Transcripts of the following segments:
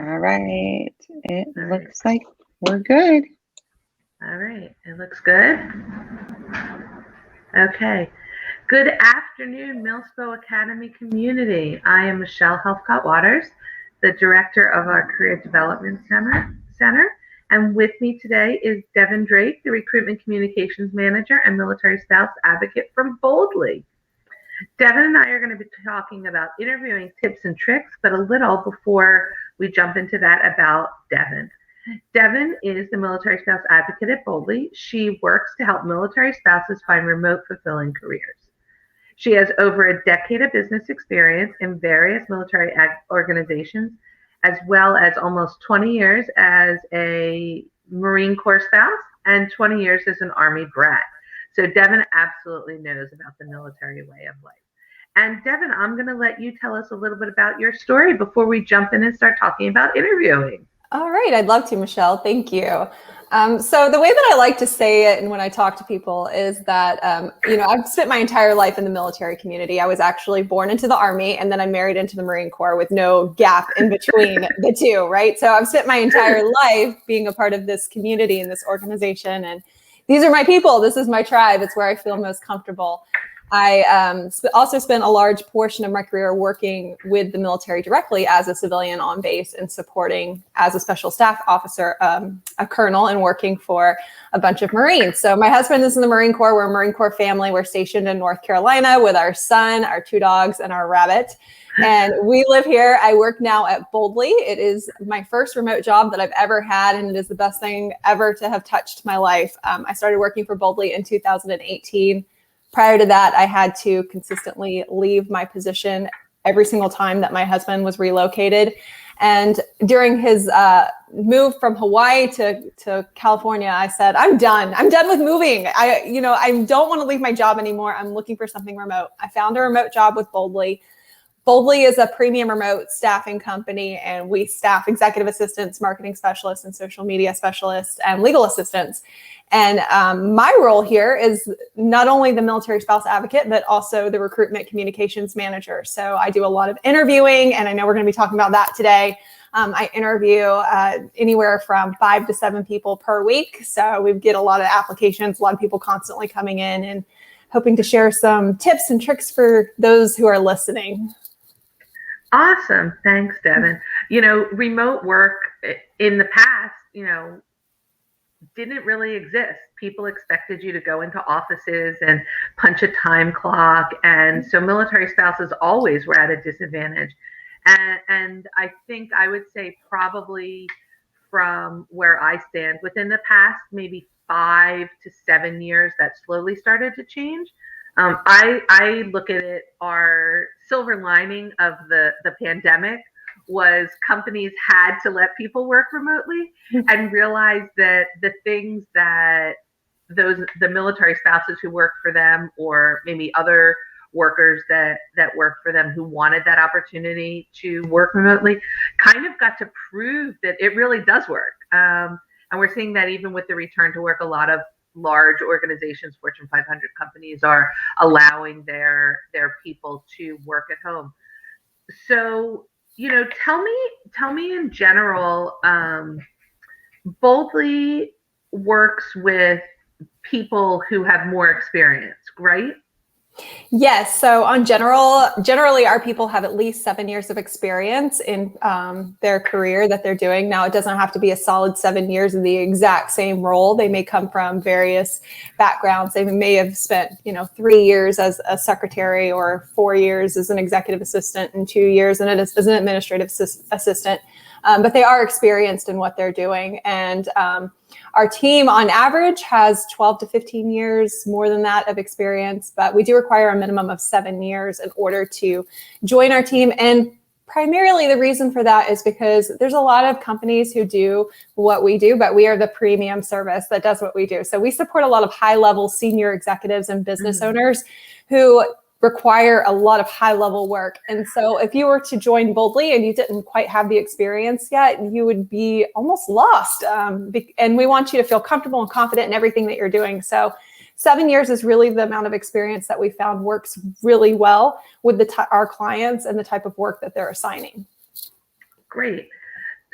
All right. It All right. looks like we're good. All right. It looks good. Okay. Good afternoon, MilSpo Academy community. I am Michelle Helfcott-Waters, the director of our Career Development Center. And with me today is Devin Drake, the Recruitment Communications Manager and Military Spouse Advocate from Boldly. Devin and I are going to be talking about interviewing tips and tricks, but a little before we jump into that about Devin. Devin is the military spouse advocate at Boldly. She works to help military spouses find remote, fulfilling careers. She has over a decade of business experience in various military organizations, as well as almost 20 years as a Marine Corps spouse and 20 years as an Army brat. So Devin absolutely knows about the military way of life. And Devin, I'm going to let you tell us a little bit about your story before we jump in and start talking about interviewing. All right, I'd love to, Michelle. Thank you. So the way that I like to say it and when I talk to people is that, I've spent my entire life in the military community. I was actually born into the Army and then I married into the Marine Corps with no gap in between the two, right? So I've spent my entire life being a part of this community and this organization. And these are my people. This is my tribe. It's where I feel most comfortable. I also spent a large portion of my career working with the military directly as a civilian on base and supporting as a special staff officer, a colonel, and working for a bunch of Marines. So my husband is in the Marine Corps. We're a Marine Corps family. We're stationed in North Carolina with our son, our 2 dogs, and our rabbit. And we live here. I work now at Boldly. It is my first remote job that I've ever had, and it is the best thing ever to have touched my life. I started working for Boldly in 2018. Prior to that, I had to consistently leave my position every single time that my husband was relocated. And during his move from Hawaii to California, I said, I'm done. I'm done with moving. I don't want to leave my job anymore. I'm looking for something remote. I found a remote job with Boldly. Boldly is a premium remote staffing company, and we staff executive assistants, marketing specialists, and social media specialists, and legal assistants. And my role here is not only the military spouse advocate, but also the recruitment communications manager. So I do a lot of interviewing, and I know we're going to be talking about that today. I interview anywhere from 5 to 7 people per week. So we get a lot of applications, a lot of people constantly coming in, and hoping to share some tips and tricks for those who are listening. Awesome. Thanks, Devin. Remote work in the past, didn't really exist. People expected you to go into offices and punch a time clock. And so military spouses always were at a disadvantage. And I think I would say probably from where I stand within the past, maybe 5 to 7 years, that slowly started to change. I look at it, our silver lining of the pandemic was companies had to let people work remotely and realize that the things that the military spouses who work for them, or maybe other workers that work for them who wanted that opportunity to work remotely, kind of got to prove that it really does work. And we're seeing that even with the return to work, a lot of large organizations, Fortune 500 companies, are allowing their people to work at home. So, tell me in general, Boldly works with people who have more experience, right? Yes. So generally our people have at least 7 years of experience in their career that they're doing. Now, it doesn't have to be a solid 7 years in the exact same role. They may come from various backgrounds. They may have spent, 3 years as a secretary, or 4 years as an executive assistant, and 2 years as an administrative assistant. But they are experienced in what they're doing. And our team on average has 12 to 15 years, more than that, of experience, but we do require a minimum of 7 years in order to join our team. And primarily the reason for that is because there's a lot of companies who do what we do, but we are the premium service that does what we do. So we support a lot of high-level senior executives and business owners who require a lot of high-level work. And so if you were to join Boldly and you didn't quite have the experience yet, you would be almost lost. And we want you to feel comfortable and confident in everything that you're doing. So 7 years is really the amount of experience that we found works really well with our clients and the type of work that they're assigning. Great.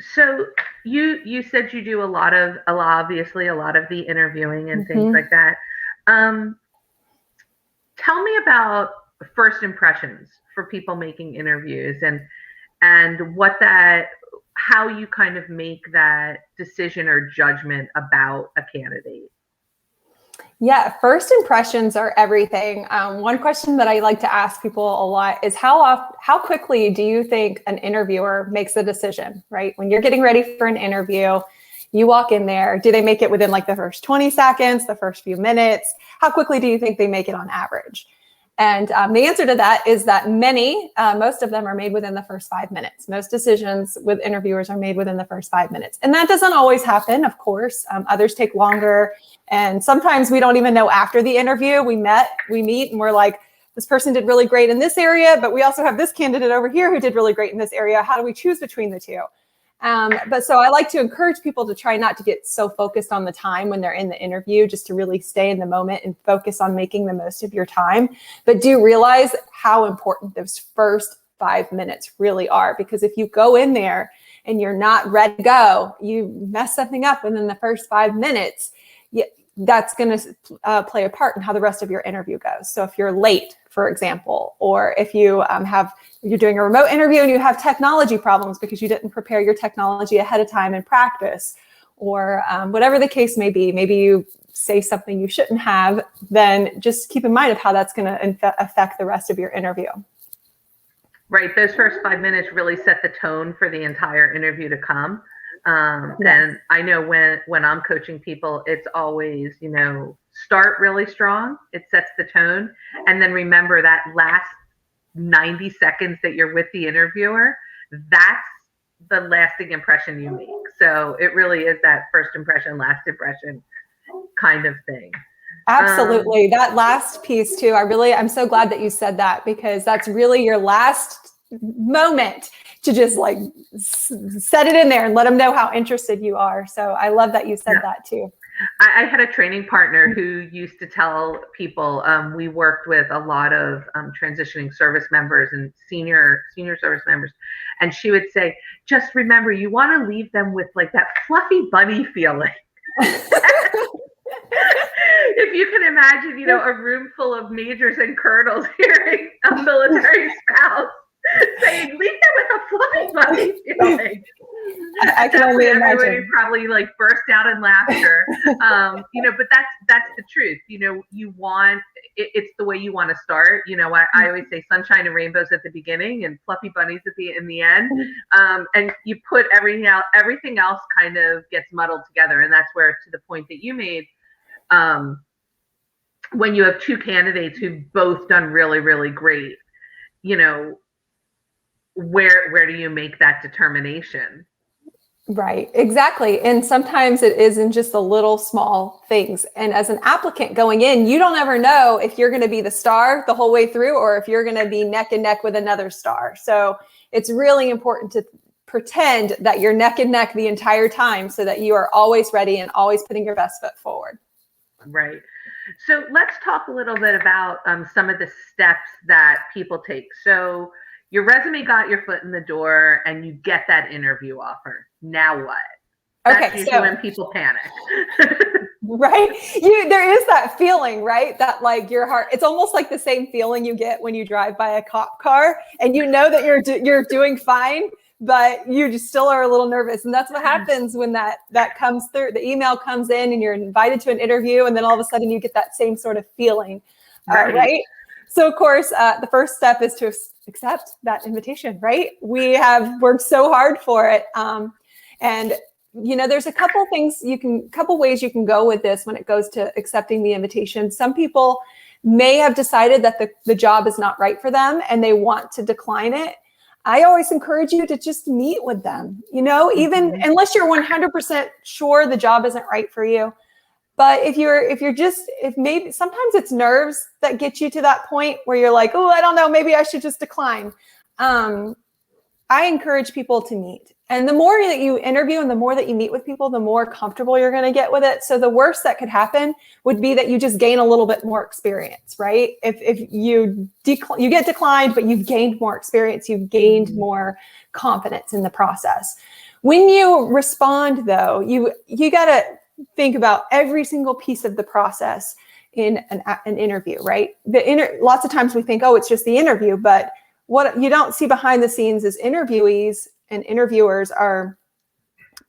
So you said you do obviously a lot of the interviewing and things like that. Um, Tell me about first impressions for people making interviews and how you kind of make that decision or judgment about a candidate. Yeah, first impressions are everything. One question that I like to ask people a lot is how quickly do you think an interviewer makes a decision, right? When you're getting ready for an interview, you walk in there, do they make it within like the first 20 seconds, the first few minutes? How quickly do you think they make it on average? And the answer to that is that most of them are made within the first 5 minutes. Most decisions with interviewers are made within the first 5 minutes. And that doesn't always happen, of course. Others take longer. And sometimes we don't even know after the interview. We meet and we're like, this person did really great in this area, but we also have this candidate over here who did really great in this area. How do we choose between the two? But so I like to encourage people to try not to get so focused on the time when they're in the interview, just to really stay in the moment and focus on making the most of your time. But do realize how important those first 5 minutes really are, because if you go in there and you're not ready to go, you mess something up within the first 5 minutes, that's going to play a part in how the rest of your interview goes. So if you're late, for example, or if you're doing a remote interview and you have technology problems because you didn't prepare your technology ahead of time in practice, or whatever the case may be, maybe you say something you shouldn't have, then just keep in mind of how that's going to affect the rest of your interview. Right. Those first 5 minutes really set the tone for the entire interview to come. And I know when I'm coaching people, it's always, start really strong. It sets the tone. And then remember that last 90 seconds that you're with the interviewer, that's the lasting impression you make. So it really is that first impression, last impression kind of thing. Absolutely. That last piece too. I'm so glad that you said that, because that's really your last moment to just like set it in there and let them know how interested you are. So I love that you said that too. I had a training partner who used to tell people, we worked with a lot of transitioning service members and senior service members. And she would say, just remember, you want to leave them with like that fluffy bunny feeling. If you can imagine, a room full of majors and colonels hearing a military spouse saying, leave them with a fluffy bunny feeling. I can only imagine. Everybody probably like burst out in laughter. But that's the truth. You want it's the way you want to start. I always say sunshine and rainbows at the beginning and fluffy bunnies in the end. And you put everything else kind of gets muddled together. And that's where, to the point that you made, when you have two candidates who've both done really, really great, where do you make that determination? Right, exactly. And sometimes it is in just the little small things. And as an applicant going in, you don't ever know if you're going to be the star the whole way through or if you're going to be neck and neck with another star. So it's really important to pretend that you're neck and neck the entire time so that you are always ready and always putting your best foot forward. Right. So let's talk a little bit about some of the steps that people take. So your resume got your foot in the door and you get that interview offer. Now what? That's usually when people panic. Right. There is that feeling, right? That like your heart, it's almost like the same feeling you get when you drive by a cop car and you know that you're doing fine, but you just still are a little nervous. And that's what happens when that comes through. The email comes in and you're invited to an interview, and then all of a sudden you get that same sort of feeling, right? So of course, the first step is to accept that invitation, right? We have worked so hard for it. And there's a couple ways you can go with this when it goes to accepting the invitation. Some people may have decided that the job is not right for them and they want to decline it. I always encourage you to just meet with them, even unless you're 100% sure the job isn't right for you. But if maybe sometimes it's nerves that get you to that point where you're like, oh, I don't know, maybe I should just decline. I encourage people to meet. And the more that you interview and the more that you meet with people, the more comfortable you're going to get with it. So the worst that could happen would be that you just gain a little bit more experience, right? If you get declined, but you've gained more experience, you've gained more confidence in the process. When you respond, though, you got to think about every single piece of the process in an interview, right? Lots of times we think, oh, it's just the interview, but what you don't see behind the scenes is interviewees and interviewers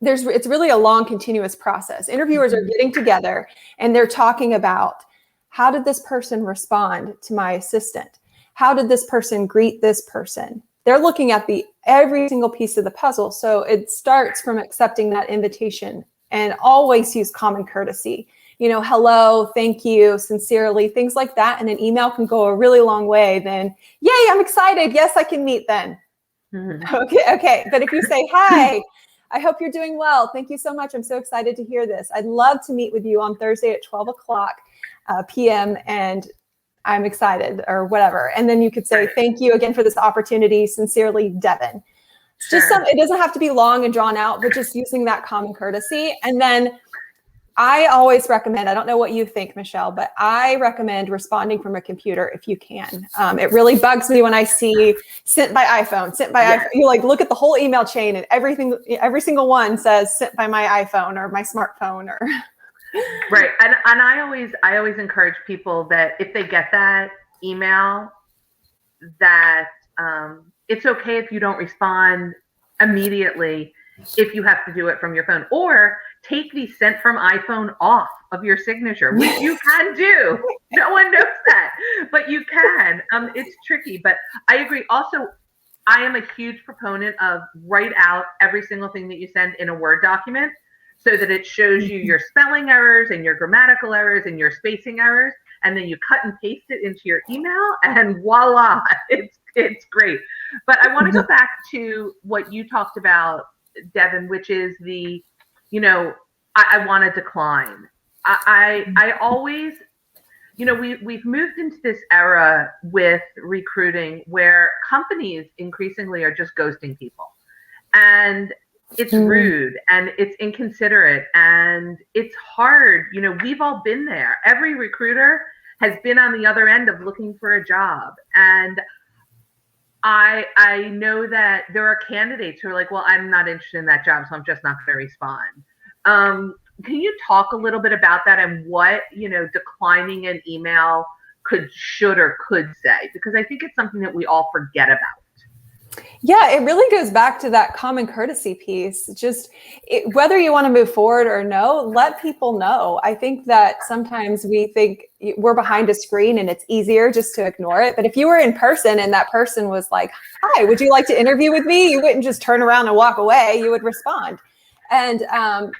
it's really a long, continuous process. Interviewers are getting together and they're talking about, how did this person respond to my assistant? How did this person greet this person? They're looking at every single piece of the puzzle. So it starts from accepting that invitation, and always use common courtesy. Hello, thank you, sincerely, things like that. And an email can go a really long way. Then, yay, I'm excited. Yes, I can meet then. Okay. But if you say, hi, I hope you're doing well. Thank you so much. I'm so excited to hear this. I'd love to meet with you on Thursday at 12 o'clock p.m. and I'm excited, or whatever. And then you could say, thank you again for this opportunity. Sincerely, Devin. Sure. It doesn't have to be long and drawn out, but just using that common courtesy. And then I always recommend, I don't know what you think, Michelle, but I recommend responding from a computer if you can. It really bugs me when I see sent by iPhone. iPhone. You look at the whole email chain and every single one says sent by my iPhone or my smartphone or. Right. And I always encourage people that if they get that email, that it's okay if you don't respond immediately if you have to do it from your phone, or take the sent from iPhone off of your signature, which you can do. No one knows that, but you can. It's tricky, but I agree. Also, I am a huge proponent of write out every single thing that you send in a Word document, so that it shows you your spelling errors and your grammatical errors and your spacing errors, and then you cut and paste it into your email, and voila, it's great. But I want to go back to what you talked about, Devin, which is I want to decline. I always, we've moved into this era with recruiting where companies increasingly are just ghosting people, and it's rude and it's inconsiderate and it's hard. We've all been there. Every recruiter has been on the other end of looking for a job. And I know that there are candidates who are like, well, I'm not interested in that job, so I'm just not going to respond. Can you talk a little bit about that and what, declining an email should or could say? Because I think it's something that we all forget about. Yeah, it really goes back to that common courtesy piece. Whether you want to move forward or no, let people know. I think that sometimes we think we're behind a screen and it's easier just to ignore it. But if you were in person and that person was like, hi, would you like to interview with me? You wouldn't just turn around and walk away. You would respond. And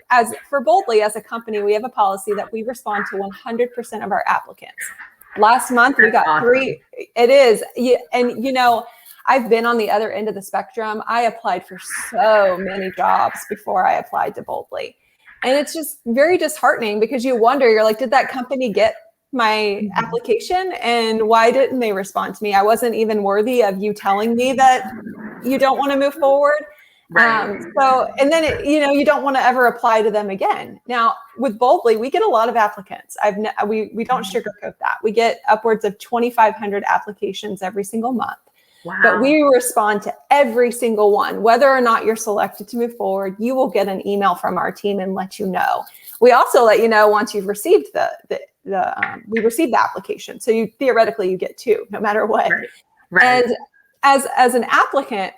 as for Boldly, as a company, we have a policy that we respond to 100% of our applicants. Last month, we got 3. It is. And, I've been on the other end of the spectrum. I applied for so many jobs before I applied to Boldly. And it's just very disheartening because you're like, did that company get my application? And why didn't they respond to me? I wasn't even worthy of you telling me that you don't want to move forward. Right. And then, you don't want to ever apply to them again. Now, with Boldly, we get a lot of applicants. We don't sugarcoat that. We get upwards of 2,500 applications every single month. Wow. But we respond to every single one. Whether or not you're selected to move forward, you will get an email from our team and let you know. We also let you know once you've received we received the application. So you theoretically you get 2, no matter what. Right. And as an applicant,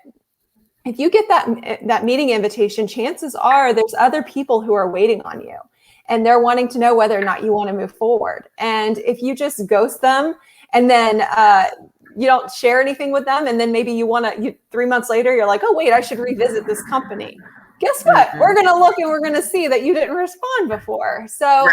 if you get that meeting invitation, chances are there's other people who are waiting on you, and they're wanting to know whether or not you want to move forward. And if you just ghost them and then you don't share anything with them, and then maybe you 3 months later, you're like, oh, wait, I should revisit this company. Guess what? We're going to look and we're going to see that you didn't respond before. So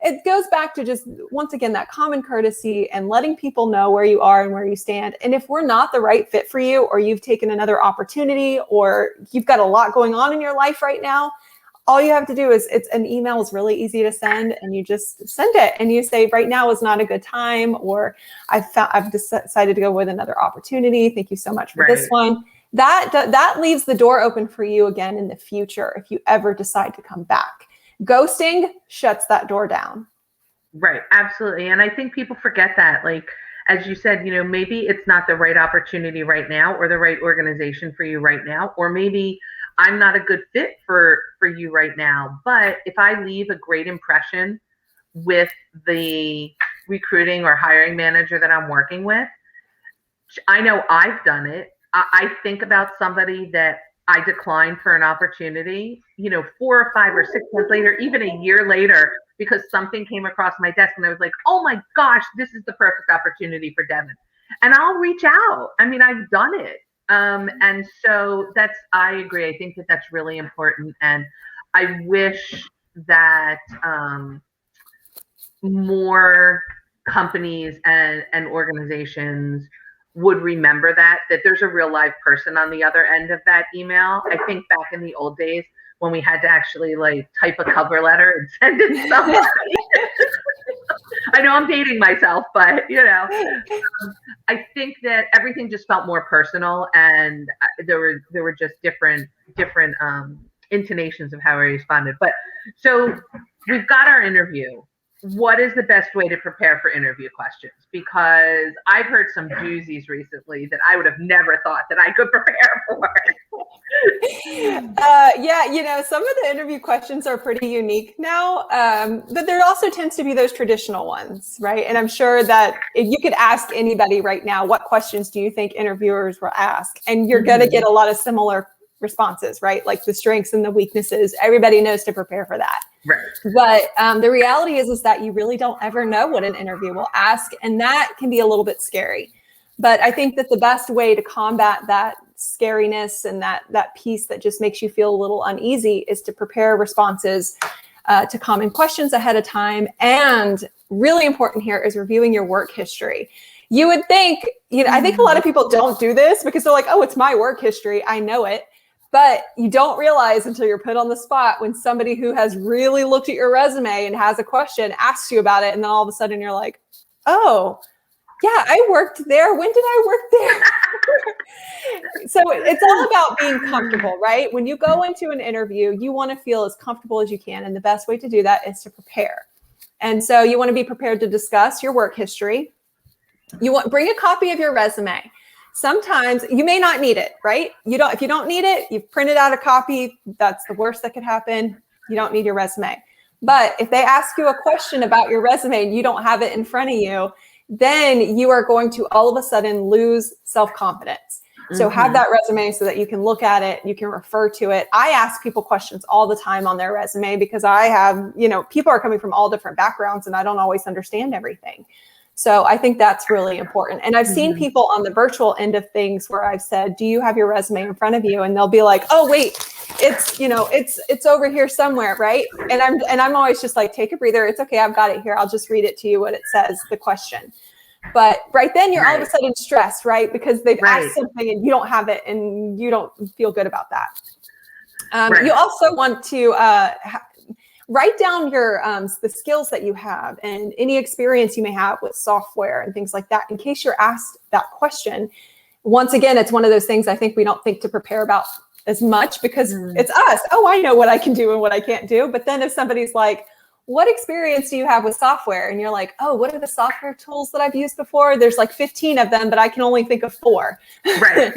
it goes back to just, once again, that common courtesy and letting people know where you are and where you stand. And if we're not the right fit for you, or you've taken another opportunity, or you've got a lot going on in your life right now, all you have to do is, an email is really easy to send, and you just send it and you say, right now is not a good time, or I've decided to go with another opportunity. Thank you so much for this one. That leaves the door open for you again in the future if you ever decide to come back. Ghosting shuts that door down. Right. Absolutely. And I think people forget that, like, as you said, maybe it's not the right opportunity right now, or the right organization for you right now, or maybe I'm not a good fit for you right now. But if I leave a great impression with the recruiting or hiring manager that I'm working with, I know I've done it. I think about somebody that I declined for an opportunity, 4 or 5 or 6 months later, even a year later, because something came across my desk and I was like, oh my gosh, this is the perfect opportunity for Devin. And I'll reach out. I mean, I've done it. And so I agree. I think that that's really important. And I wish that more companies and organizations would remember that there's a real live person on the other end of that email. I think back in the old days when we had to actually like type a cover letter and send it to somebody. I know I'm dating myself, but I think that everything just felt more personal, and there were just different intonations of how I responded. But so we've got our interview. What is the best way to prepare for interview questions? Because I've heard some doozies recently that I would have never thought that I could prepare for. Yeah, some of the interview questions are pretty unique now, but there also tends to be those traditional ones, right? And I'm sure that if you could ask anybody right now, what questions do you think interviewers will ask? And you're going to get a lot of similar responses, right? Like the strengths and the weaknesses. Everybody knows to prepare for that. Right. But the reality is that you really don't ever know what an interview will ask, and that can be a little bit scary. But I think that the best way to combat that scariness and that piece that just makes you feel a little uneasy is to prepare responses to common questions ahead of time. And really important here is reviewing your work history. You would think, I think a lot of people don't do this because they're like, oh, it's my work history, I know it. But you don't realize until you're put on the spot when somebody who has really looked at your resume and has a question asks you about it. And then all of a sudden you're like, oh, yeah, I worked there. When did I work there? So it's all about being comfortable, right? When you go into an interview, you want to feel as comfortable as you can. And the best way to do that is to prepare. And so you want to be prepared to discuss your work history. Bring a copy of your resume. Sometimes you may not need it, right? If you don't need it, you've printed out a copy. That's the worst that could happen. You don't need your resume. But if they ask you a question about your resume and you don't have it in front of you, then you are going to all of a sudden lose self-confidence. So have that resume so that you can look at it, you can refer to it. I ask people questions all the time on their resume because I have, people are coming from all different backgrounds and I don't always understand everything. So I think that's really important. And I've seen people on the virtual end of things where I've said, do you have your resume in front of you? And they'll be like, oh, wait, it's over here somewhere, right? And I'm always just like, take a breather. It's okay. I've got it here. I'll just read it to you what it says, the question. But right then you're all of a sudden stressed, right? Because they've asked something and you don't have it and you don't feel good about that. You also want to write down your the skills that you have and any experience you may have with software and things like that in case you're asked that question. Once again, it's one of those things I think we don't think to prepare about as much because it's us. Oh, I know what I can do and what I can't do. But then if somebody's like, what experience do you have with software? And you're like, oh, what are the software tools that I've used before? There's like 15 of them, but I can only think of 4. Right.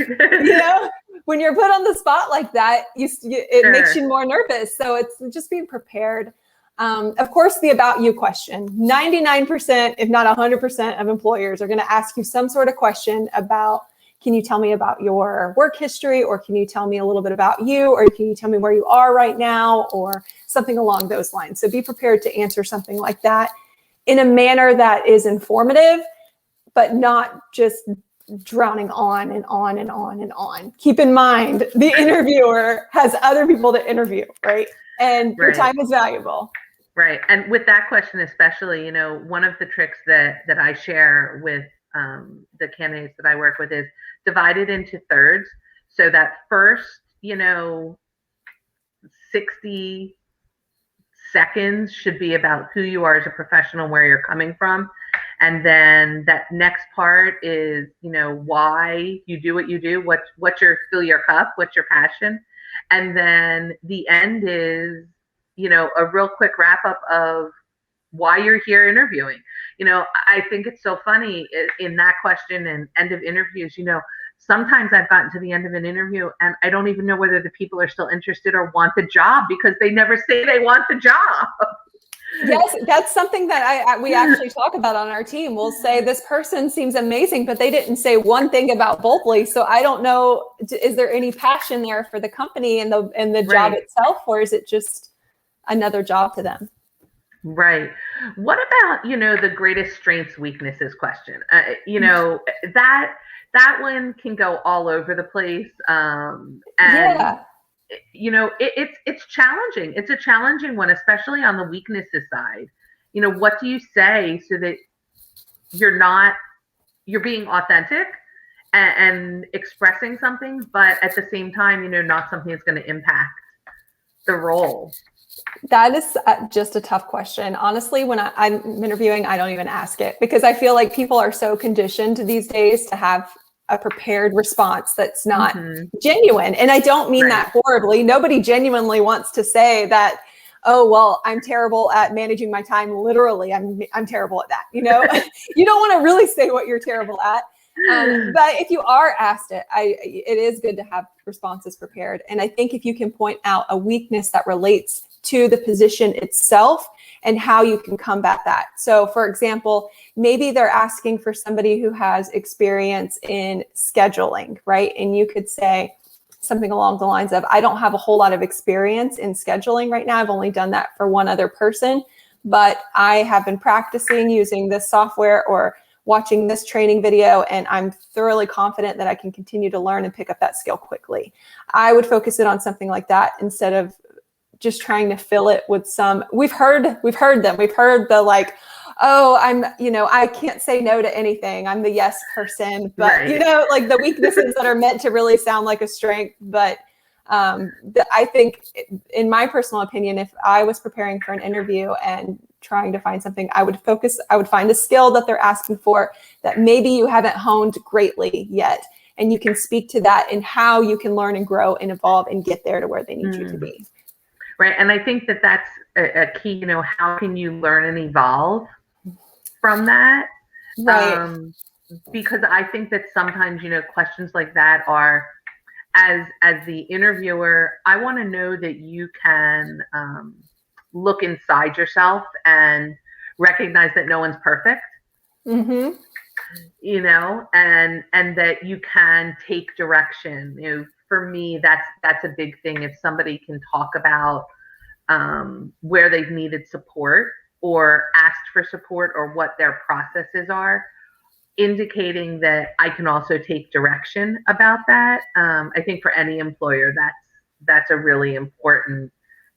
When you're put on the spot like that, it makes you more nervous. So it's just being prepared. Of course, the about you question. 99%, if not 100% of employers are going to ask you some sort of question about, can you tell me about your work history? Or can you tell me a little bit about you? Or can you tell me where you are right now? Or something along those lines. So be prepared to answer something like that in a manner that is informative, but not just drowning on and on and on and on. Keep in mind, the interviewer has other people to interview, right? And your time is valuable. Right. And with that question, especially, one of the tricks that I share with the candidates that I work with is divide it into thirds. So that first, 60 seconds should be about who you are as a professional, where you're coming from. And then that next part is, why you do what you do, what's your fill your cup, what's your passion. And then the end is, a real quick wrap up of why you're here interviewing. I think it's so funny in that question and end of interviews, sometimes I've gotten to the end of an interview and I don't even know whether the people are still interested or want the job because they never say they want the job. Yes, that's something that we actually talk about on our team. We'll say this person seems amazing, but they didn't say one thing about Boltley. So I don't know, is there any passion there for the company and the job itself, or is it just another job to them? Right. What about, the greatest strengths, weaknesses question? That one can go all over the place. Yeah. It's challenging. It's a challenging one, especially on the weaknesses side. What do you say so that you're being authentic and expressing something, but at the same time, not something that's going to impact the role? That is just a tough question. Honestly, when I'm interviewing, I don't even ask it because I feel like people are so conditioned these days to have a prepared response that's not genuine. And I don't mean that horribly. Nobody genuinely wants to say that, oh, well, I'm terrible at managing my time. Literally, I'm terrible at that. You don't want to really say what you're terrible at. But if you are asked it, it is good to have responses prepared. And I think if you can point out a weakness that relates to the position itself and how you can combat that. So for example, maybe they're asking for somebody who has experience in scheduling, right? And you could say something along the lines of, I don't have a whole lot of experience in scheduling right now. I've only done that for one other person, but I have been practicing using this software or watching this training video, and I'm thoroughly confident that I can continue to learn and pick up that skill quickly. I would focus it on something like that instead of just trying to fill it with some, we've heard them. We've heard the like, oh, I can't say no to anything. I'm the yes person, but like the weaknesses that are meant to really sound like a strength. But I think in my personal opinion, if I was preparing for an interview and trying to find something, I would find a skill that they're asking for that maybe you haven't honed greatly yet. And you can speak to that and how you can learn and grow and evolve and get there to where they need you to be. Right. And I think that that's a key, how can you learn and evolve from that? Right. Because I think that sometimes, questions like that are, as the interviewer, I want to know that you can look inside yourself and recognize that no one's perfect. And that you can take direction. For me, that's a big thing. If somebody can talk about where they've needed support or asked for support or what their processes are, indicating that I can also take direction about that. I think for any employer, that's a really important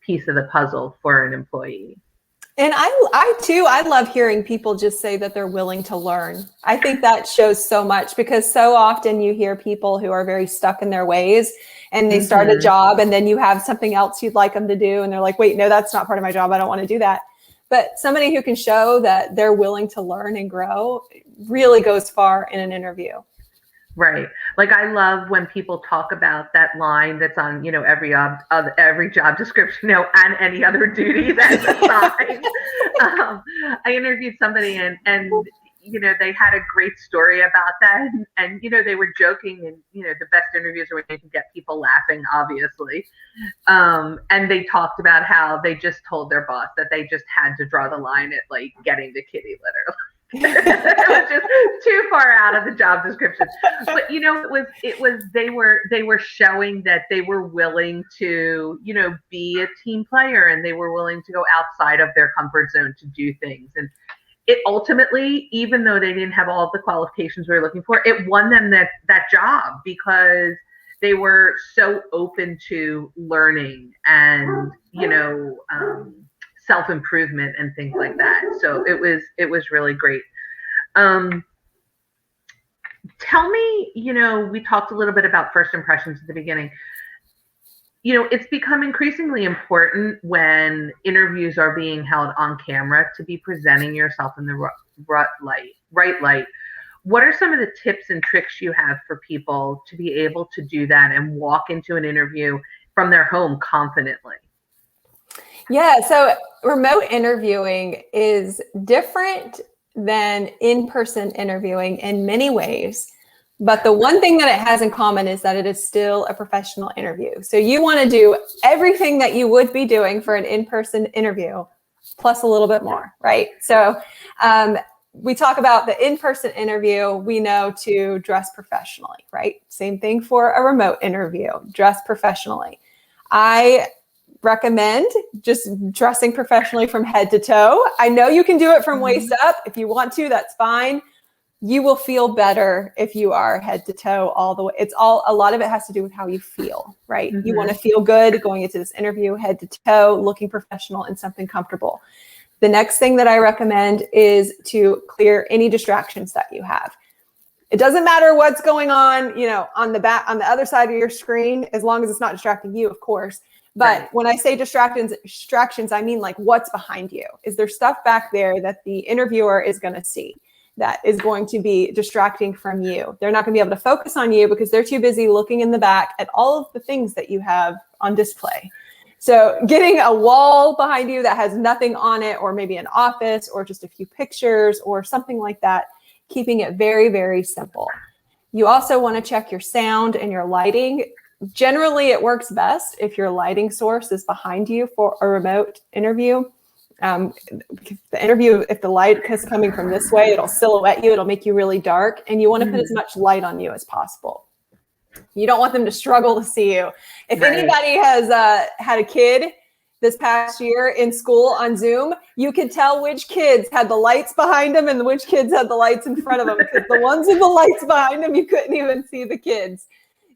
piece of the puzzle for an employee. And I love hearing people just say that they're willing to learn. I think that shows so much because so often you hear people who are very stuck in their ways and they start a job and then you have something else you'd like them to do. And they're like, wait, no, that's not part of my job. I don't want to do that. But somebody who can show that they're willing to learn and grow really goes far in an interview. Right. Like I love when people talk about that line that's on, every job description, and any other duty that's assigned. I interviewed somebody and they had a great story about that. And they were joking and, the best interviews are when you can get people laughing, obviously. And they talked about how they just told their boss that they just had to draw the line at like getting the kitty litter. It was just too far out of the job description. But it was they were showing that they were willing to, be a team player and they were willing to go outside of their comfort zone to do things. And it ultimately, even though they didn't have all of the qualifications we were looking for, it won them that job because they were so open to learning and, self-improvement and things like that. So it was really great. Tell me, we talked a little bit about first impressions at the beginning. It's become increasingly important when interviews are being held on camera to be presenting yourself in the right light. What are some of the tips and tricks you have for people to be able to do that and walk into an interview from their home confidently? Yeah, so remote interviewing is different than in-person interviewing in many ways, But the one thing that it has in common is that it is still a professional interview. So you want to do everything that you would be doing for an in-person interview, plus a little bit more, right? So we talk about the in-person interview, we know to dress professionally, right? Same thing for a remote interview, dress professionally. I recommend just dressing professionally from head to toe. I know you can do it from waist up. If you want to, that's fine. You will feel better if you are head to toe all the way. A lot of it has to do with how you feel, right? You want to feel good going into this interview, head to toe, looking professional and something comfortable. The next thing that I recommend is to clear any distractions that you have. It doesn't matter what's going on, on the other side of your screen, as long as it's not distracting you, of course. But when I say distractions, I mean like what's behind you. Is there stuff back there that the interviewer is going to see that is going to be distracting from you? They're not going to be able to focus on you because they're too busy looking in the back at all of the things that you have on display. So getting a wall behind you that has nothing on it, or maybe an office or just a few pictures or something like that, keeping it very, very simple. You also want to check your sound and your lighting. Generally, it works best if your lighting source is behind you for a remote interview. If the light is coming from this way, it'll silhouette you, it'll make you really dark, and you want to put as much light on you as possible. You don't want them to struggle to see you. If anybody has had a kid this past year in school on Zoom, you could tell which kids had the lights behind them and which kids had the lights in front of them, because the ones with the lights behind them, you couldn't even see the kids.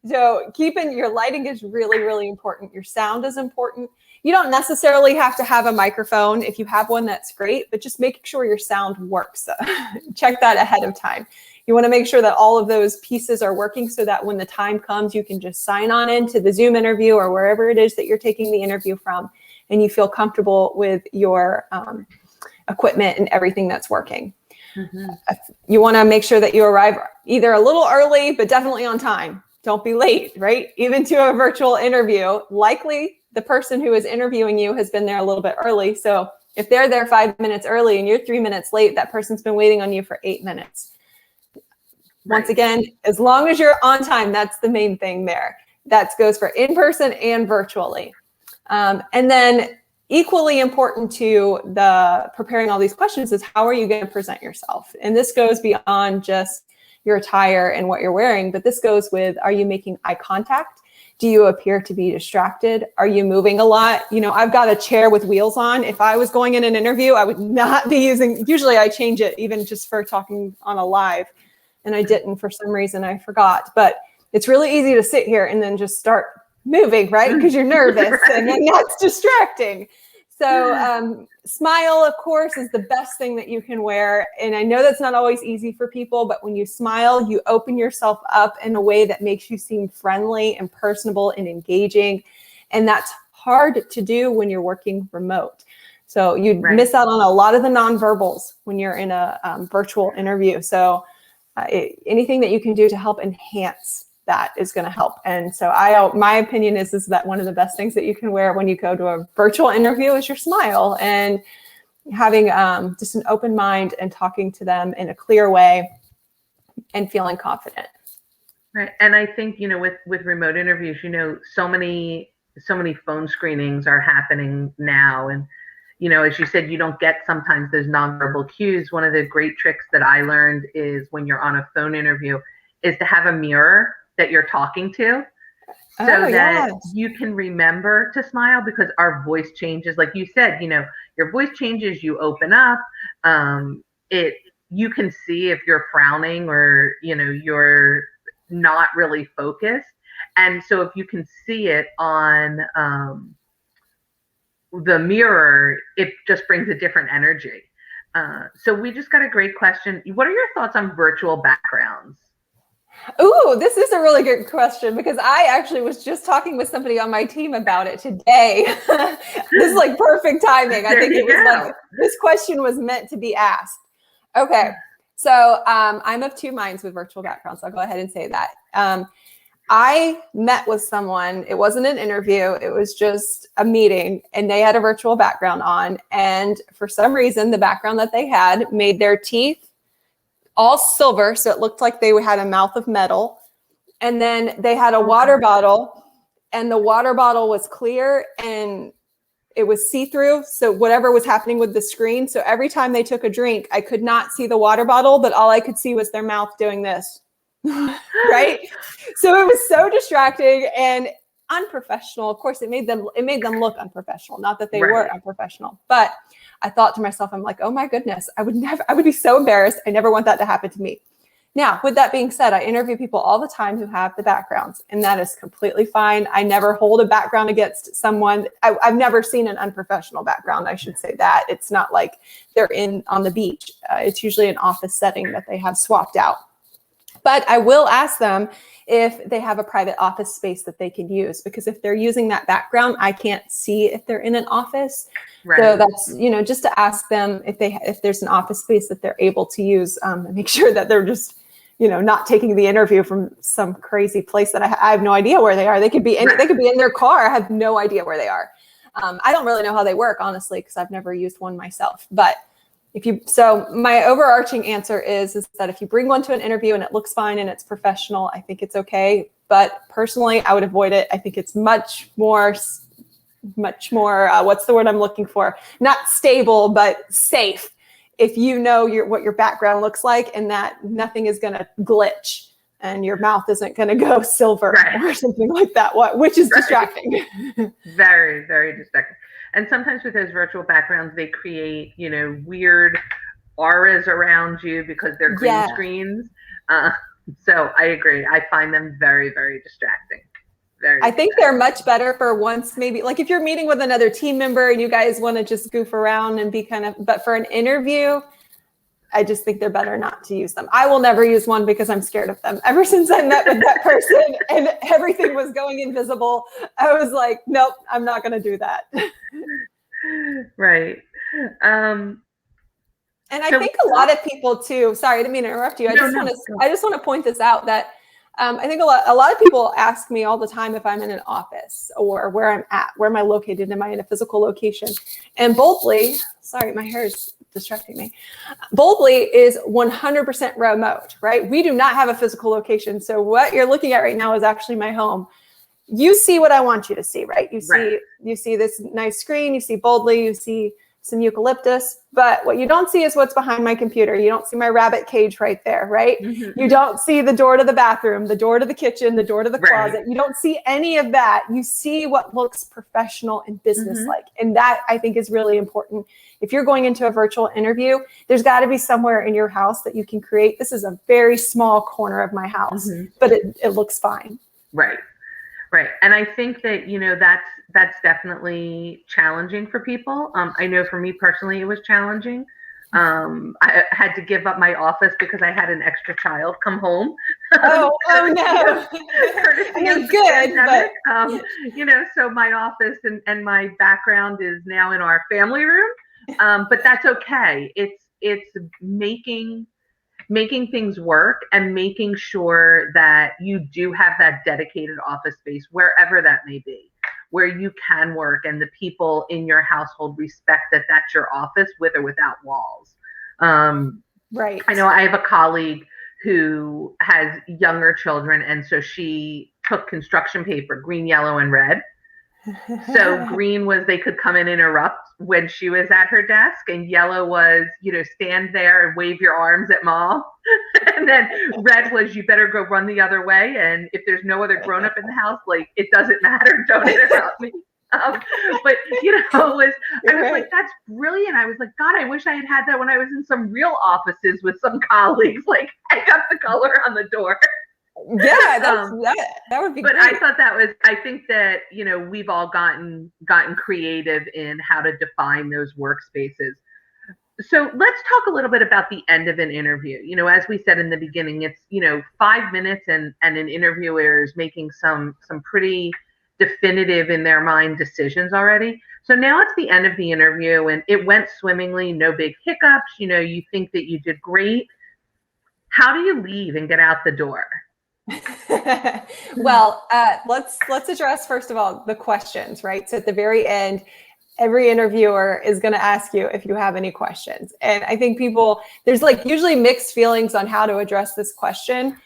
So your lighting is really, really important. Your sound is important. You don't necessarily have to have a microphone. If you have one, that's great, but just making sure your sound works. Check that ahead of time. You want to make sure that all of those pieces are working so that when the time comes, you can just sign on into the Zoom interview or wherever it is that you're taking the interview from, and you feel comfortable with your equipment and everything that's working. You want to make sure that you arrive either a little early, but definitely on time. Don't be late, right? Even to a virtual interview, likely the person who is interviewing you has been there a little bit early. So if they're there 5 minutes early and you're 3 minutes late, that person's been waiting on you for 8 minutes. Once again, as long as you're on time, that's the main thing there. That goes for in-person and virtually. And then equally important to the preparing all these questions is how are you going to present yourself? And this goes beyond just your attire and what you're wearing, but this goes with, are you making eye contact? Do you appear to be distracted? Are you moving a lot? I've got a chair with wheels on. If I was going in an interview, I would not be usually I change it even just for talking on a live, and I didn't for some reason, I forgot. But it's really easy to sit here and then just start moving, right? Because you're nervous and then that's distracting. So smile, of course, is the best thing that you can wear. And I know that's not always easy for people, but when you smile, you open yourself up in a way that makes you seem friendly and personable and engaging. And that's hard to do when you're working remote. So you'd miss out on a lot of the nonverbals when you're in a virtual interview. So anything that you can do to help enhance that is going to help. And so my opinion is that one of the best things that you can wear when you go to a virtual interview is your smile, and having just an open mind and talking to them in a clear way and feeling confident. Right. And I think, with remote interviews, so many phone screenings are happening now. And, as you said, you don't get sometimes those nonverbal cues. One of the great tricks that I learned is when you're on a phone interview is to have a mirror that you're talking to, so that you can remember to smile, because our voice changes. Like you said, your voice changes, you open up, you can see if you're frowning or, you're not really focused. And so if you can see it on the mirror, it just brings a different energy. So we just got a great question. What are your thoughts on virtual backgrounds? Ooh, this is a really good question, because I actually was just talking with somebody on my team about it today. This is like perfect timing. I think it was like this question was meant to be asked. Okay, so I'm of two minds with virtual backgrounds. I'll go ahead and say that. I met with someone. It wasn't an interview. It was just a meeting, and they had a virtual background on. And for some reason, the background that they had made their teeth all silver. So it looked like they had a mouth of metal. And then they had a water bottle, and the water bottle was clear and it was see-through. So whatever was happening with the screen. So every time they took a drink, I could not see the water bottle, but all I could see was their mouth doing this. Right? So it was so distracting and unprofessional. Of course, it made them look unprofessional. Not that they were unprofessional, but I thought to myself, I'm like, oh my goodness, I would be so embarrassed. I never want that to happen to me. Now, with that being said, I interview people all the time who have the backgrounds, and that is completely fine. I never hold a background against someone. I've never seen an unprofessional background. I should say that. It's not like they're on the beach. It's usually an office setting that they have swapped out. But I will ask them if they have a private office space that they can use, because if they're using that background, I can't see if they're in an office. Right. So that's, just to ask them if there's an office space that they're able to use, and make sure that they're just, not taking the interview from some crazy place that I have no idea where they are. They could be in their car. I have no idea where they are. I don't really know how they work, honestly, because I've never used one myself. But so my overarching answer is that if you bring one to an interview and it looks fine and it's professional, I think it's okay. But personally, I would avoid it. I think it's much more, what's the word I'm looking for? Not stable, but safe. If you know what your background looks like and that nothing is going to glitch and your mouth isn't going to go silver or something like that, which is distracting. Very, very distracting. And sometimes with those virtual backgrounds, they create, weird auras around you because they're green screens. So I agree. I find them very, very distracting. I think they're much better for once, maybe like if you're meeting with another team member and you guys want to just goof around and be but for an interview, I just think they're better not to use them. I will never use one because I'm scared of them. Ever since I met with that person and everything was going invisible, I was like, nope, I'm not going to do that. Right. And I think a lot of people too, sorry, I didn't mean to interrupt you. I just want to point this out that I think a lot of people ask me all the time if I'm in an office or where I'm at, where am I located? Am I in a physical location? And Boldly, sorry, my hair is distracting me. Boldly is 100% remote, right? We do not have a physical location. So what you're looking at right now is actually my home. You see what I want you to see, right? You see this nice screen, you see Boldly, you see some eucalyptus, but what you don't see is what's behind my computer. You don't see my rabbit cage right there, right? Mm-hmm. You don't see the door to the bathroom, the door to the kitchen, the door to the closet. You don't see any of that. You see what looks professional and business-like. And that, I think, is really important. If you're going into a virtual interview, there's got to be somewhere in your house that you can create. This is a very small corner of my house, but it looks fine. Right. Right. And I think that, that's definitely challenging for people. I know for me personally, it was challenging. I had to give up my office because I had an extra child come home. Oh no. Good. So my office and my background is now in our family room. But that's okay. It's making things work and making sure that you do have that dedicated office space wherever that may be, where you can work and the people in your household respect that that's your office with or without walls. Right. I know I have a colleague who has younger children, and so she took construction paper, green, yellow, and red. So green was they could come and interrupt when she was at her desk, and yellow was, stand there and wave your arms at mom. And then red was you better go run the other way. And if there's no other grown up in the house, like it doesn't matter. Don't interrupt me. But I was like, that's brilliant. I was like, God, I wish I had that when I was in some real offices with some colleagues. Like I got the color on the door. Yeah, that would be but great. I think that we've all gotten creative in how to define those workspaces. So let's talk a little bit about the end of an interview. As we said in the beginning, it's 5 minutes and an interviewer is making some pretty definitive in their mind decisions already. So now it's the end of the interview and it went swimmingly, no big hiccups, you think that you did great. How do you leave and get out the door? Well, let's address first of all the questions, right? So at the very end, every interviewer is going to ask you if you have any questions. And I think there's like usually mixed feelings on how to address this question.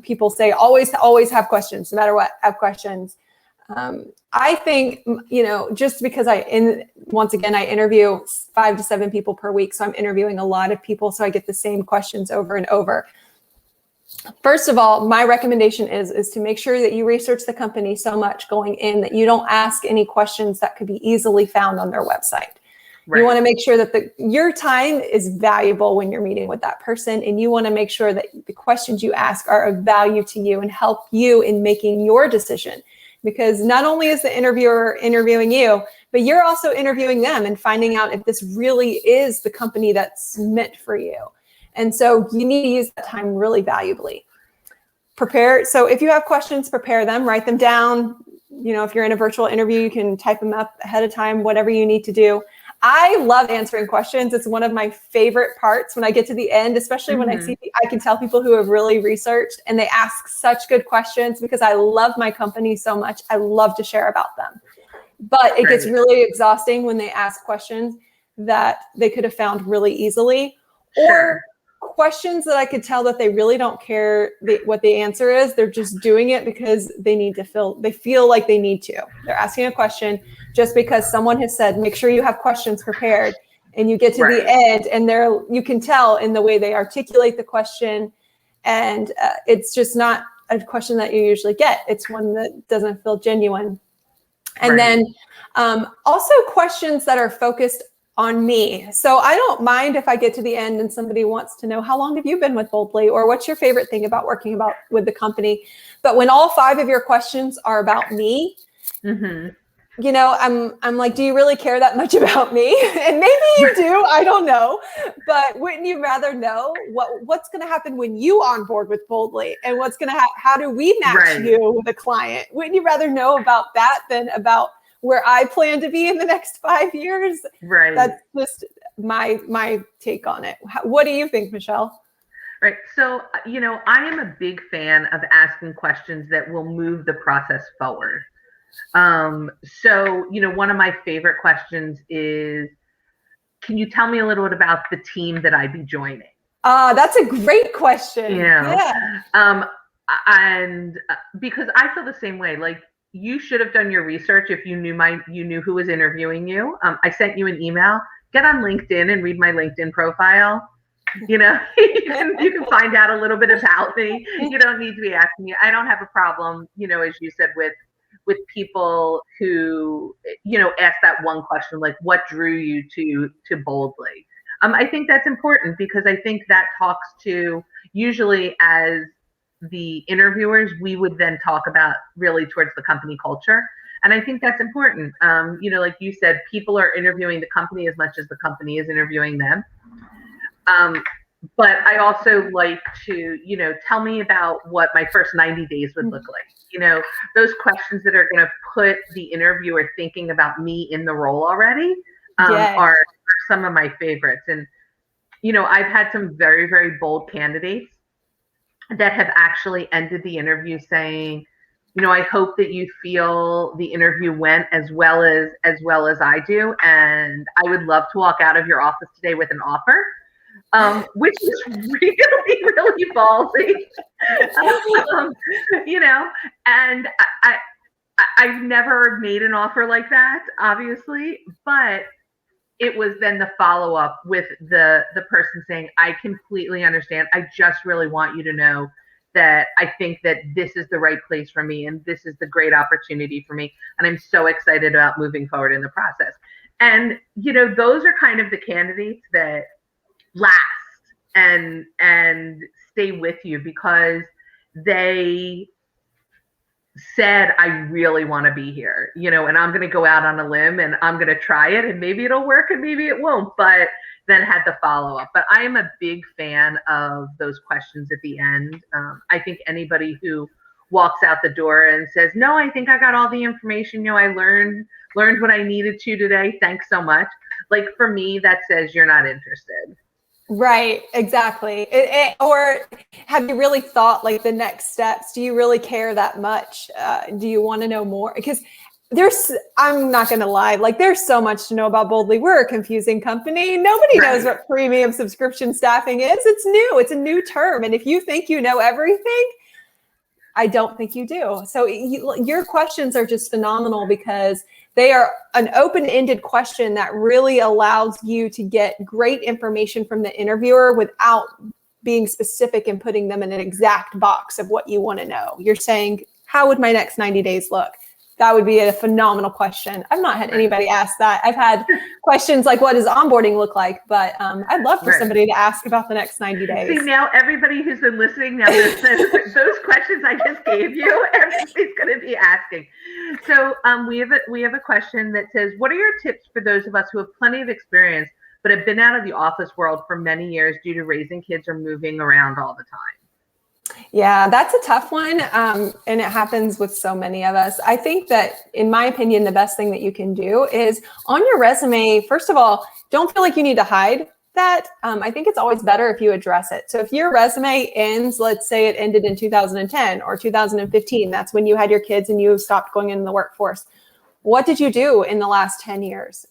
People say always have questions, no matter what, have questions. I think, just because once again, I interview 5 to 7 people per week. So I'm interviewing a lot of people. So I get the same questions over and over. First of all, my recommendation is to make sure that you research the company so much going in that you don't ask any questions that could be easily found on their website. Right. You want to make sure that your time is valuable when you're meeting with that person, and you want to make sure that the questions you ask are of value to you and help you in making your decision. Because not only is the interviewer interviewing you, but you're also interviewing them and finding out if this really is the company that's meant for you. And so you need to use that time really valuably. Prepare. So if you have questions, prepare them, write them down. If you're in a virtual interview, you can type them up ahead of time, whatever you need to do. I love answering questions. It's one of my favorite parts when I get to the end, especially when I can tell people who have really researched and they ask such good questions, because I love my company so much. I love to share about them. But it gets really exhausting when they ask questions that they could have found really easily. Or questions that I could tell that they really don't care what the answer is. They're just doing it because they feel like they need to. They're asking a question just because someone has said, make sure you have questions prepared. And you get to the end and you can tell in the way they articulate the question. And it's just not a question that you usually get. It's one that doesn't feel genuine. And then also questions that are focused on me. So I don't mind if I get to the end and somebody wants to know, how long have you been with Boldly, or what's your favorite thing about working with the company? But when all 5 of your questions are about me, I'm like, do you really care that much about me? And maybe you do, I don't know. But wouldn't you rather know what's going to happen when you onboard with Boldly, and what's going to how do we match you with a client? Wouldn't you rather know about that than about where I plan to be in the next 5 years? Right. That's just my take on it. What do you think, Michelle? Right. So, I am a big fan of asking questions that will move the process forward. So, one of my favorite questions is, can you tell me a little bit about the team that I'd be joining? That's a great question. Yeah. And because I feel the same way, like, you should have done your research if you knew who was interviewing you. I sent you an email. Get on LinkedIn and read my LinkedIn profile. You can find out a little bit about me. You don't need to be asking me. I don't have a problem, as you said, with people who, ask that one question, like, what drew you to Boldly? I think that's important, because I think that talks to, usually as the interviewers, we would then talk about really towards the company culture. And I think that's important. Like you said, people are interviewing the company as much as the company is interviewing them. But I also like to, tell me about what my first 90 days would look like. Those questions that are going to put the interviewer thinking about me in the role already are some of my favorites. And, I've had some very, very bold candidates that have actually ended the interview saying, I hope that you feel the interview went as well as I do. And I would love to walk out of your office today with an offer. Which is really, really ballsy, and I've never made an offer like that, obviously, but it was then the follow-up with the person saying, I completely understand. I just really want you to know that I think that this is the right place for me, and this is the great opportunity for me. And I'm so excited about moving forward in the process. And, those are kind of the candidates that last and stay with you, because they said, I really want to be here, and I'm going to go out on a limb and I'm going to try it, and maybe it'll work and maybe it won't, but then had the follow-up. But I am a big fan of those questions at the end. I think anybody who walks out the door and says, no, I think I got all the information, I learned what I needed to today, thanks so much. Like, for me, that says you're not interested. Right, exactly. Or have you really thought, like, the next steps? Do you really care that much? Do you want to know more? Because I'm not going to lie, like there's so much to know about Boldly. We're a confusing company. Nobody knows what premium subscription staffing is. It's new. It's a new term. And if you think you know everything, I don't think you do. So your questions are just phenomenal because they are an open-ended question that really allows you to get great information from the interviewer without being specific and putting them in an exact box of what you want to know. You're saying, how would my next 90 days look? That would be a phenomenal question. I've not had anybody ask that. I've had questions like, what does onboarding look like? But I'd love for somebody to ask about the next 90 days. See, now everybody who's been listening, now those questions I just gave you, everybody's going to be asking. So we have a question that says, what are your tips for those of us who have plenty of experience, but have been out of the office world for many years due to raising kids or moving around all the time? Yeah, that's a tough one. And it happens with so many of us. I think that, in my opinion, the best thing that you can do is on your resume, first of all, don't feel like you need to hide that. I think it's always better if you address it. So if your resume ends, let's say it ended in 2010 or 2015, that's when you had your kids and you stopped going into the workforce. What did you do in the last 10 years?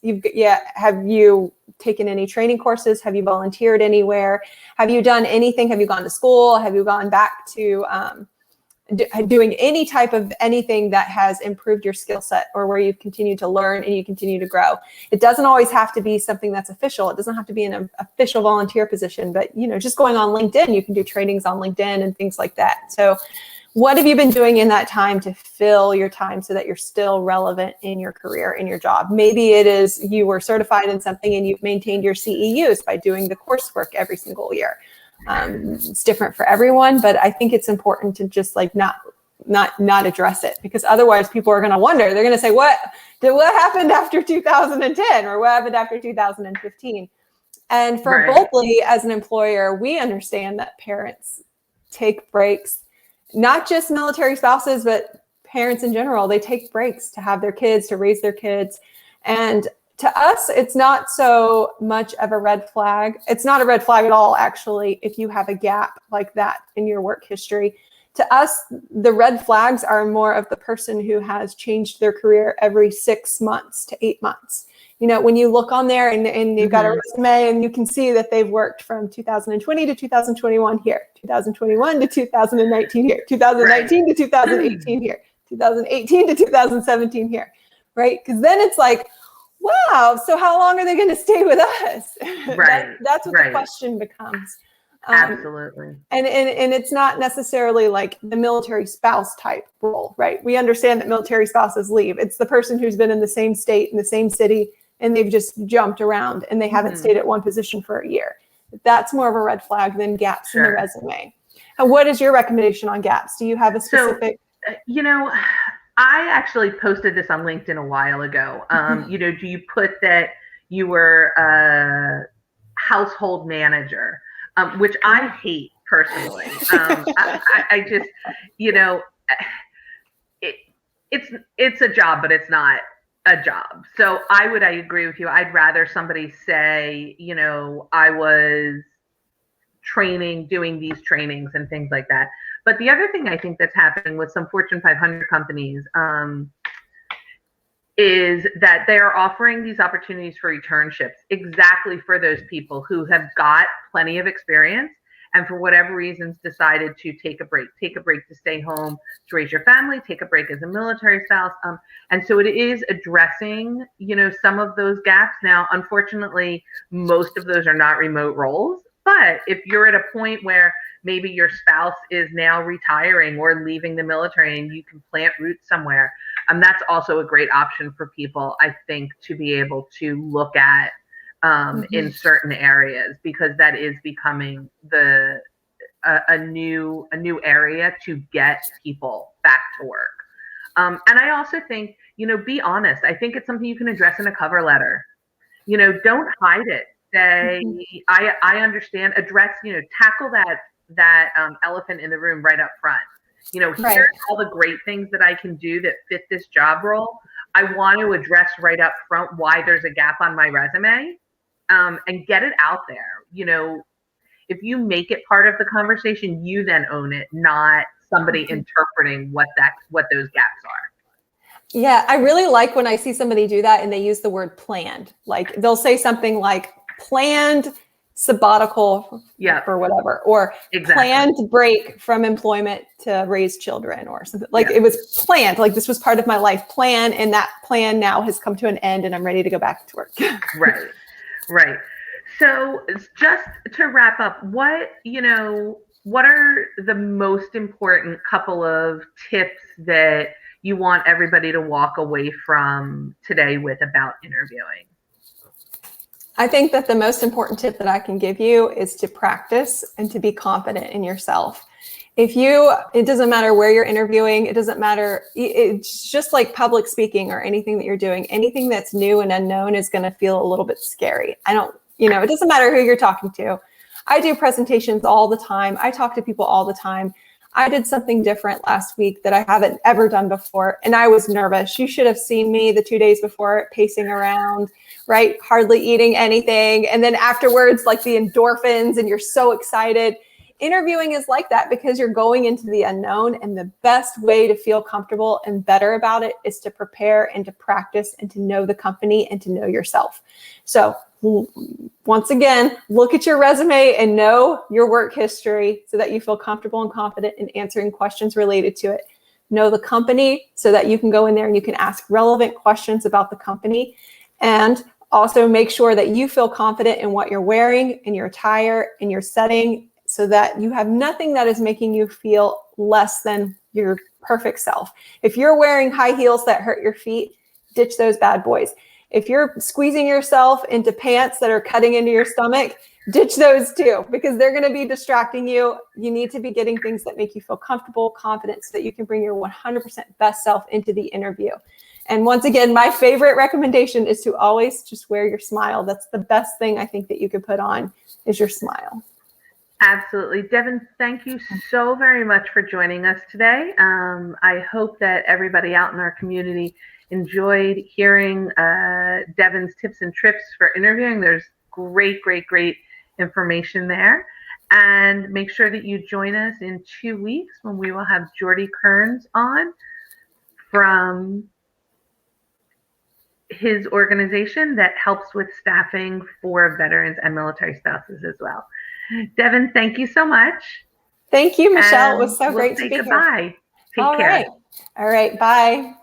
Have you taken any training courses? Have you volunteered anywhere? Have you done anything? Have you gone to school? Have you gone back to doing any type of anything that has improved your skill set or where you've continued to learn and you continue to grow? It doesn't always have to be something that's official. It doesn't have to be an official volunteer position, but just going on LinkedIn, you can do trainings on LinkedIn and things like that. So what have you been doing in that time to fill your time so that you're still relevant in your career, in your job? Maybe it is you were certified in something and you've maintained your CEUs by doing the coursework every single year. It's different for everyone, but I think it's important to just like not address it, because otherwise people are going to wonder. They're going to say, what happened after 2010 or what happened after 2015? And for Boldly as an employer, we understand that parents take breaks. Not just military spouses, but parents in general, they take breaks to have their kids, to raise their kids. And to us, it's not so much of a red flag. It's not a red flag at all, actually, if you have a gap like that in your work history. To us, the red flags are more of the person who has changed their career every 6 months to 8 months. When you look on there and you've got a resume and you can see that they've worked from 2020 to 2021 here, 2021 to 2019 here, 2019 to 2018 here, 2018 to 2017 here, right? Because then it's like, wow, so how long are they going to stay with us? Right. That's what the question becomes. Absolutely. And it's not necessarily like the military spouse type role, right? We understand that military spouses leave. It's the person who's been in the same state, in the same city, and they've just jumped around and they haven't stayed at one position for a year. That's more of a red flag than gaps in the resume. And what is your recommendation on gaps? Do you have a specific? So, I actually posted this on LinkedIn a while ago. Do you put that you were a household manager, which I hate personally. I just, it's a job, but it's not a job. So I agree with you. I'd rather somebody say, I was doing these trainings and things like that. But the other thing I think that's happening with some Fortune 500 companies is that they are offering these opportunities for returnships exactly for those people who have got plenty of experience and for whatever reasons decided to take a break to stay home, to raise your family, take a break as a military spouse. And so it is addressing, some of those gaps. Now, unfortunately, most of those are not remote roles. But if you're at a point where maybe your spouse is now retiring or leaving the military and you can plant roots somewhere, that's also a great option for people, I think, to be able to look at in certain areas, because that is becoming a new area to get people back to work. And I also think, be honest. I think it's something you can address in a cover letter. Don't hide it. Say, I understand, address, tackle that elephant in the room right up front. Here's all the great things that I can do that fit this job role. I want to address right up front why there's a gap on my resume, and get it out there. If you make it part of the conversation, you then own it, not somebody interpreting what those gaps are. Yeah, I really like when I see somebody do that and they use the word planned. Like they'll say something like planned sabbatical Yeah, or whatever, or exactly. planned break from employment to raise children or something. Like Yeah. it was planned, like this was part of my life plan, and that plan now has come to an end and I'm ready to go back to work. Right, right. So just to wrap up, what are the most important couple of tips that you want everybody to walk away from today with about interviewing? I think that the most important tip that I can give you is to practice and to be confident in yourself. It doesn't matter where you're interviewing, it doesn't matter, it's just like public speaking or anything that you're doing, anything that's new and unknown is going to feel a little bit scary. It doesn't matter who you're talking to. I do presentations all the time. I talk to people all the time. I did something different last week that I haven't ever done before, and I was nervous. You should have seen me the 2 days before, pacing around, right? Hardly eating anything. And then afterwards, like the endorphins, and you're so excited. Interviewing is like that because you're going into the unknown, and the best way to feel comfortable and better about it is to prepare and to practice and to know the company and to know yourself. So once again, look at your resume and know your work history so that you feel comfortable and confident in answering questions related to it. Know the company so that you can go in there and you can ask relevant questions about the company. And also make sure that you feel confident in what you're wearing, in your attire, in your setting, so that you have nothing that is making you feel less than your perfect self. If you're wearing high heels that hurt your feet, ditch those bad boys. If you're squeezing yourself into pants that are cutting into your stomach, ditch those too, because they're going to be distracting you. You need to be getting things that make you feel comfortable, confident, so that you can bring your 100% best self into the interview. And once again, my favorite recommendation is to always just wear your smile. That's the best thing I think that you could put on is your smile. Absolutely. Devin, thank you so very much for joining us today. I hope that everybody out in our community enjoyed hearing Devin's tips and trips for interviewing. There's great information there. And make sure that you join us in 2 weeks when we will have Jordy Kearns on from his organization that helps with staffing for veterans and military spouses as well. Devin, thank you so much. Thank you, Michelle. And it was so great to be goodbye. here. Take care. All right. Bye.